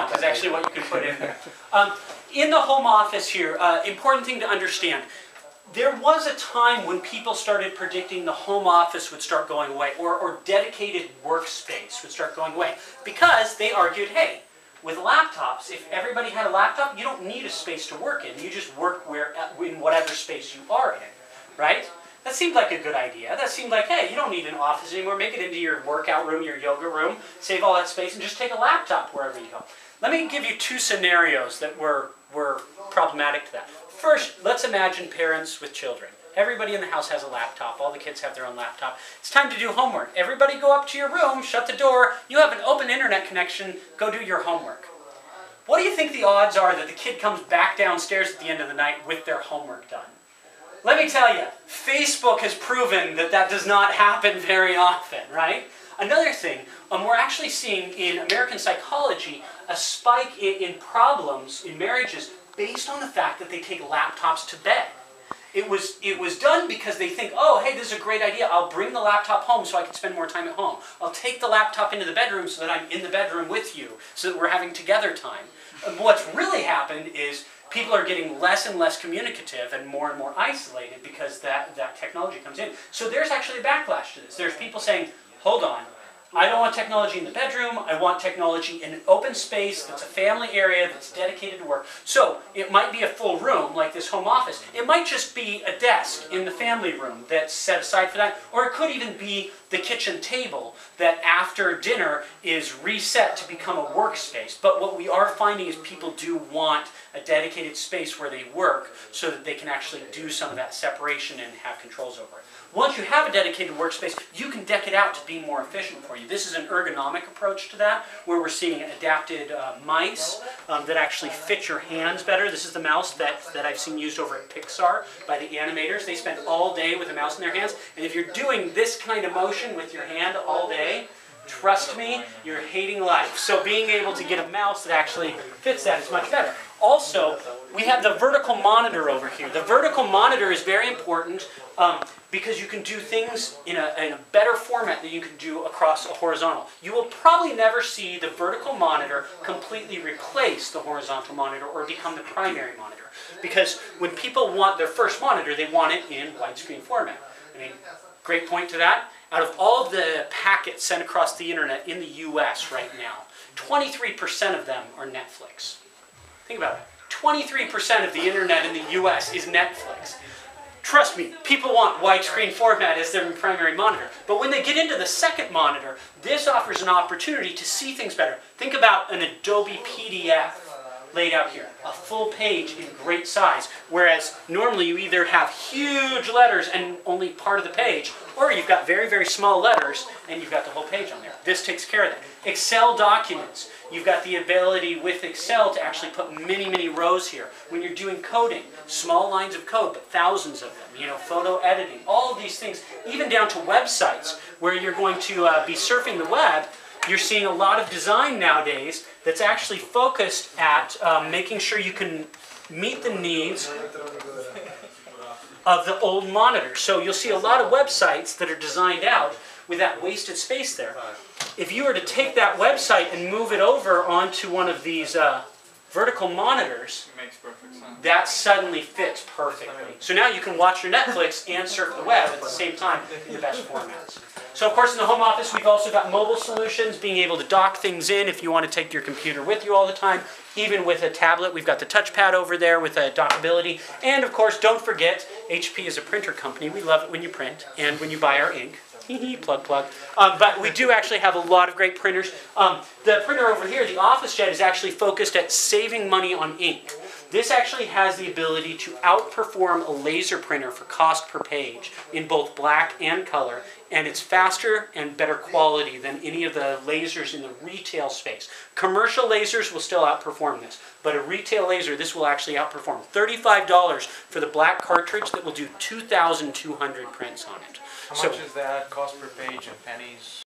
want is actually what you can put in there. In the home office here, important thing to understand. There was a time when people started predicting the home office would start going away, or dedicated workspace would start going away, because they argued, hey, with laptops, if everybody had a laptop, you don't need a space to work in. You just work in whatever space you are in, right? That seemed like a good idea. That seemed like, hey, you don't need an office anymore. Make it into your workout room, your yoga room. Save all that space and just take a laptop wherever you go. Let me give you two scenarios that were problematic to that. First, let's imagine parents with children. Everybody in the house has a laptop. All the kids have their own laptop. It's time to do homework. Everybody go up to your room, shut the door. You have an open internet connection. Go do your homework. What do you think the odds are that the kid comes back downstairs at the end of the night with their homework done? Let me tell you, Facebook has proven that that does not happen very often, right? Another thing, we're actually seeing in American psychology a spike in problems in marriages based on the fact that they take laptops to bed. It was done because they think, oh, hey, this is a great idea. I'll bring the laptop home so I can spend more time at home. I'll take the laptop into the bedroom so that I'm in the bedroom with you, so that we're having together time. And what's really happened is people are getting less and less communicative and more isolated because that technology comes in. So there's actually a backlash to this. There's people saying, hold on, I don't want technology in the bedroom. I want technology in an open space that's a family area that's dedicated to work. So it might be a full room like this home office. It might just be a desk in the family room that's set aside for that. Or it could even be the kitchen table that after dinner is reset to become a workspace. But what we are finding is people do want a dedicated space where they work so that they can actually do some of that separation and have controls over it. Once you have a dedicated workspace, you can deck it out to be more efficient for you. This is an ergonomic approach to that, where we're seeing adapted mice that actually fit your hands better. This is the mouse that I've seen used over at Pixar by the animators. They spend all day with a mouse in their hands, and if you're doing this kind of motion with your hand all day, trust me, you're hating life. So being able to get a mouse that actually fits that is much better. Also, we have the vertical monitor over here. The vertical monitor is very important because you can do things in a better format than you can do across a horizontal. You will probably never see the vertical monitor completely replace the horizontal monitor or become the primary monitor. Because when people want their first monitor, they want it in widescreen format. I mean, great point to that. Out of all of the packets sent across the internet in the US right now, 23% of them are Netflix. Think about it. 23% of the internet in the US is Netflix. Trust me, people want widescreen format as their primary monitor. But when they get into the second monitor, this offers an opportunity to see things better. Think about an Adobe PDF laid out here. A full page in great size. Whereas normally you either have huge letters and only part of the page, or you've got very, very small letters and you've got the whole page on there. This takes care of that. Excel documents. You've got the ability with Excel to actually put many, many rows here. When you're doing coding, small lines of code, but thousands of them. You know, photo editing, all of these things, even down to websites where you're going to be surfing the web. You're seeing a lot of design nowadays that's actually focused at making sure you can meet the needs of the old monitor. So you'll see a lot of websites that are designed out with that wasted space there. If you were to take that website and move it over onto one of these vertical monitors, that suddenly fits perfectly. So now you can watch your Netflix and surf the web at the same time in the best formats. So of course in the home office we've also got mobile solutions, being able to dock things in if you want to take your computer with you all the time. Even with a tablet, we've got the touchpad over there with a dockability. And of course, don't forget, HP is a printer company. We love it when you print and when you buy our ink. Plug, plug. But we do actually have a lot of great printers. The printer over here, the OfficeJet, is actually focused at saving money on ink. This actually has the ability to outperform a laser printer for cost per page in both black and color, and it's faster and better quality than any of the lasers in the retail space. Commercial lasers will still outperform this, but a retail laser, this will actually outperform. $35 for the black cartridge that will do 2,200 prints on it. How much is that cost per page in pennies?